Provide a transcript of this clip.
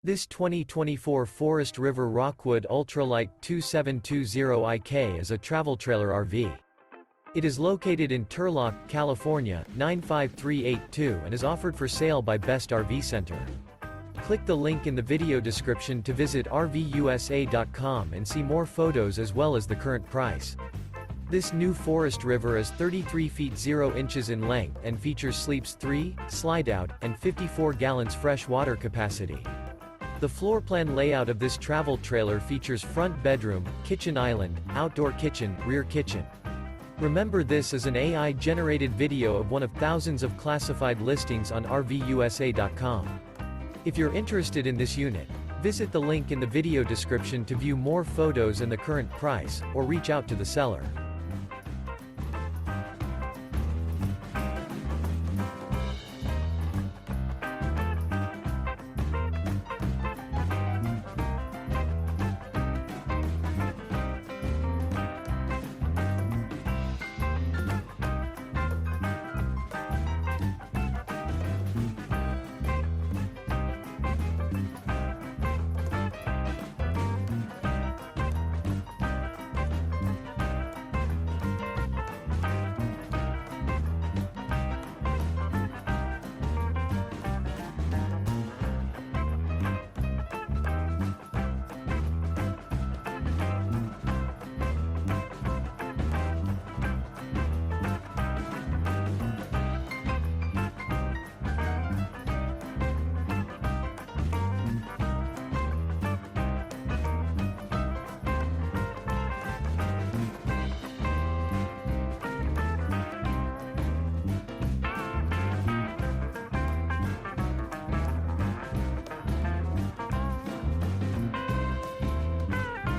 This 2024 Forest River Rockwood Ultralight 2720IK is a travel trailer RV. It is located in Turlock, California, 95382 and is offered for sale by Best RV Center. Click the link in the video description to visit RVUSA.com and see more photos as well as the current price. This new Forest River is 33 feet 0 inches in length and features sleeps 3, Slideout, and 54 gallons fresh water capacity. The floor plan layout of this travel trailer features front bedroom, kitchen island, outdoor kitchen, rear kitchen. Remember, this is an AI-generated video of one of thousands of classified listings on RVUSA.com. If you're interested in this unit, visit the link in the video description to view more photos and the current price, or reach out to the seller.